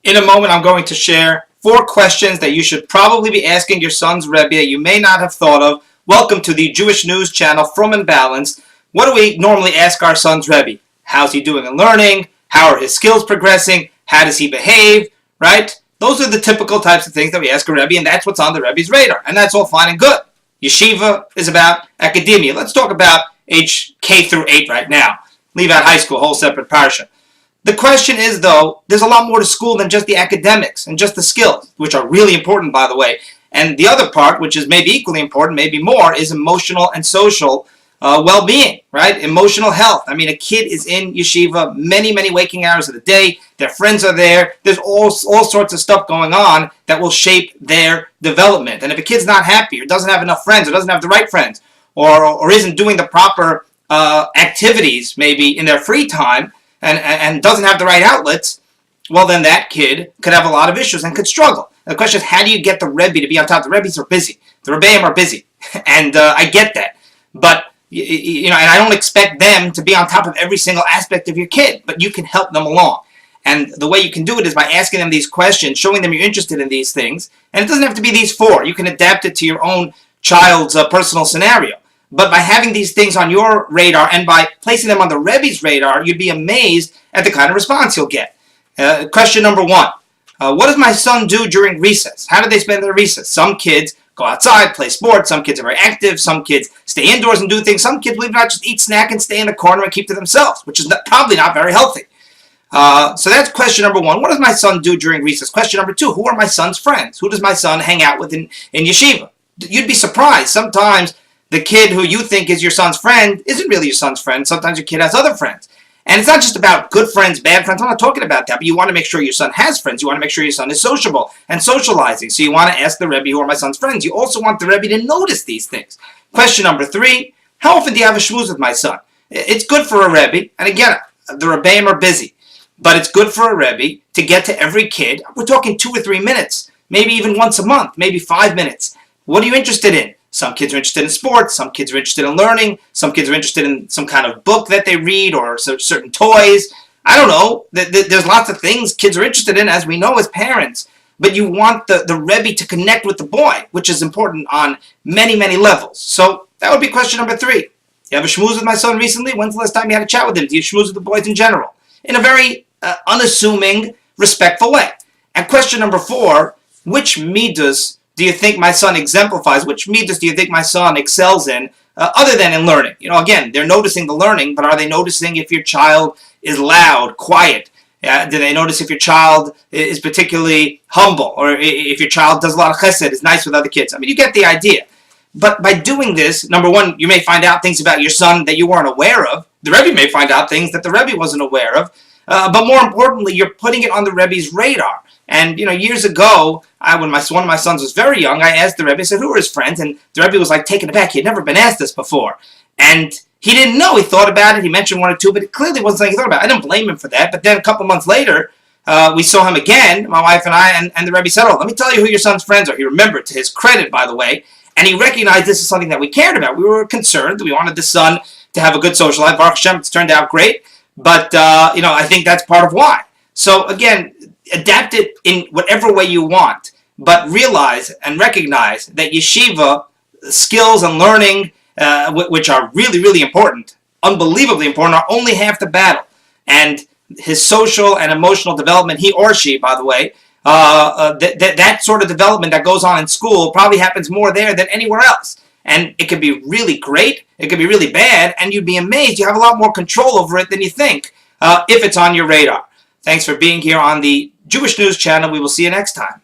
In a moment, I'm going to share 4 questions that you should probably be asking your son's Rebbe that you may not have thought of. Welcome to the Jewish News channel, From and Balanced. What do we normally ask our son's Rebbe? How's he doing in learning? How are his skills progressing? How does he behave? Right? Those are the typical types of things that we ask a Rebbe, and that's what's on the Rebbe's radar. And that's all fine and good. Yeshiva is about academia. Let's talk about age K through 8 right now. Leave out high school, whole separate parsha. The question is, though, there's a lot more to school than just the academics and just the skills, which are really important, by the way. And the other part, which is maybe equally important, maybe more, is emotional and social well-being, right? Emotional health. I mean, a kid is in yeshiva many, many waking hours of the day. Their friends are there. There's all sorts of stuff going on that will shape their development. And if a kid's not happy or doesn't have enough friends or doesn't have the right friends or isn't doing the proper activities maybe in their free time, and doesn't have the right outlets, well, then that kid could have a lot of issues and could struggle. And the question is, how do you get the Rebbe to be on top? The Rebbes are busy. The Rebbeim are busy. And I get that. But, and I don't expect them to be on top of every single aspect of your kid, but you can help them along. And the way you can do it is by asking them these questions, showing them you're interested in these things. And it doesn't have to be these 4. You can adapt it to your own child's personal scenario. But by having these things on your radar and by placing them on the Rebbe's radar, you'd be amazed at the kind of response you'll get. Question number 1. What does my son do during recess? How do they spend their recess? Some kids go outside, play sports. Some kids are very active. Some kids stay indoors and do things. Some kids, believe it or not, just eat snack and stay in the corner and keep to themselves, which is probably not very healthy. So that's question number 1. What does my son do during recess? Question number 2. Who are my son's friends? Who does my son hang out with in yeshiva? You'd be surprised. Sometimes the kid who you think is your son's friend isn't really your son's friend. Sometimes your kid has other friends. And it's not just about good friends, bad friends. I'm not talking about that. But you want to make sure your son has friends. You want to make sure your son is sociable and socializing. So you want to ask the Rebbe, who are my son's friends? You also want the Rebbe to notice these things. Question number 3, how often do you have a shmooze with my son? It's good for a Rebbe. And again, the Rebbeim are busy. But it's good for a Rebbe to get to every kid. We're talking 2 or 3 minutes. Maybe even once a month. Maybe 5 minutes. What are you interested in? Some kids are interested in sports, some kids are interested in learning, some kids are interested in some kind of book that they read or certain toys. I don't know. There's lots of things kids are interested in, as we know as parents. But you want the Rebbe to connect with the boy, which is important on many, many levels. So that would be question number 3. You have a schmooze with my son recently? When's the last time you had a chat with him? Do you schmooze with the boys in general? In a very unassuming, respectful way. And question number 4, which midas do you think my son exemplifies? Which midas do you think my son excels in, other than in learning? Again, they're noticing the learning, but are they noticing if your child is loud, quiet? Do they notice if your child is particularly humble, or if your child does a lot of chesed, is nice with other kids? I mean, you get the idea. But by doing this, number 1, you may find out things about your son that you weren't aware of. The Rebbe may find out things that the Rebbe wasn't aware of. But more importantly, you're putting it on the Rebbe's radar. And, years ago, when one of my sons was very young, I asked the Rebbe, I said, who are his friends? And the Rebbe was like taken aback. He had never been asked this before. And he didn't know. He thought about it. He mentioned 1 or 2, but it clearly wasn't something he thought about. I didn't blame him for that. But then a couple months later, we saw him again, my wife and I, and the Rebbe said, let me tell you who your son's friends are. He remembered, to his credit, by the way. And he recognized this is something that we cared about. We were concerned. We wanted the son to have a good social life. Baruch Hashem, it's turned out great. But, I think that's part of why. So, again, adapt it in whatever way you want, but realize and recognize that yeshiva skills and learning, which are really, really important, unbelievably important, are only half the battle. And his social and emotional development, he or she, by the way, that sort of development that goes on in school probably happens more there than anywhere else. And it could be really great, it could be really bad, and you'd be amazed. You have a lot more control over it than you think if it's on your radar. Thanks for being here on the Jewish News channel. We will see you next time.